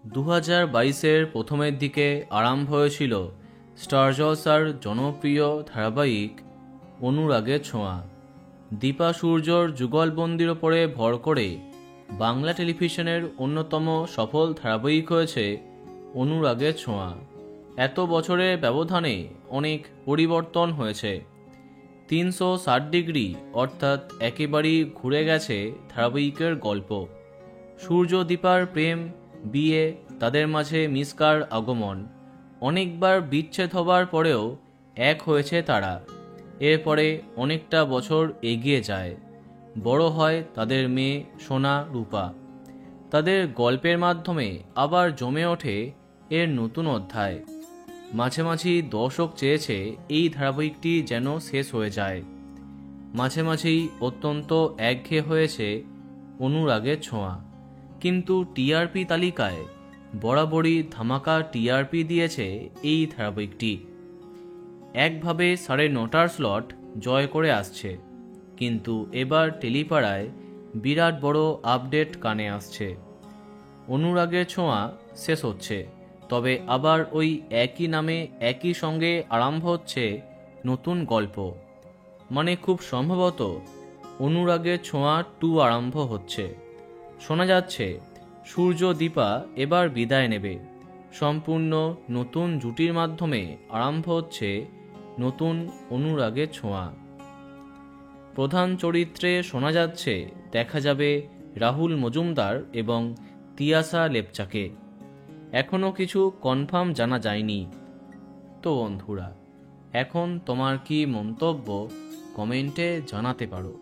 2022-এর প্রথমের দিকে আরম্ভ হয়েছিল স্টার জলসার জনপ্রিয় ধারাবাহিক অনুরাগের ছোঁয়া। দীপা সূর্যর যুগলবন্দির ওপরে ভর করে বাংলা টেলিভিশনের অন্যতম সফল ধারাবাহিক হয়েছে অনুরাগের ছোঁয়া। এত বছরের ব্যবধানে অনেক পরিবর্তন হয়েছে। 360 ডিগ্রি অর্থাৎ একেবারেই ঘুরে গেছে ধারাবাহিকের গল্প। সূর্য দীপার প্রেম, বিয়ে, তাদের মাঝে মিস্কার আগমন, অনেকবার বিচ্ছেদ হবার পরেও এক হয়েছে তারা। এরপরে অনেকটা বছর এগিয়ে যায়, বড় হয় তাদের মেয়ে সোনা রূপা। তাদের গল্পের মাধ্যমে আবার জমে ওঠে এর নতুন অধ্যায়। মাঝে মাঝেই দর্শক চেয়েছে এই ধারাবাহিকটি যেন শেষ হয়ে যায়। মাঝে মাঝেই অত্যন্ত একঘেয়ে হয়েছে অনুরাগের ছোঁয়া। কিন্তু টিআরপি তালিকায় বরাবরই ধামাকা টিআরপি দিয়েছে এই ধারাবাহিকটি। একভাবে 9:30 স্লট জয় করে আসছে। কিন্তু এবার টেলিপাড়ায় বিরাট বড় আপডেট কানে আসছে। অনুরাগের ছোঁয়া শেষ হচ্ছে, তবে আবার ওই একই নামে একই সঙ্গে আরম্ভ হচ্ছে নতুন গল্প। মানে খুব সম্ভবত অনুরাগের ছোঁয়া 2 আরম্ভ হচ্ছে। শোনা যাচ্ছে সূর্য দীপা এবার বিদায় নেবে। সম্পূর্ণ নতুন জুটির মাধ্যমে আরম্ভ হচ্ছে নতুন অনুরাগের ছোঁয়া। প্রধান চরিত্রে শোনা যাচ্ছে দেখা যাবে রাহুল মজুমদার এবং তিয়াসা লেপচাকে। এখনও কিছু কনফার্ম জানা যায়নি। তো বন্ধুরা, এখন তোমার কি মন্তব্য কমেন্টে জানাতে পারো।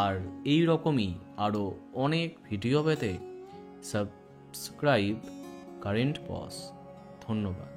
আর এই রকমই আরও অনেক ভিডিও পেতে সাবস্ক্রাইব কারেন্ট পজ। ধন্যবাদ।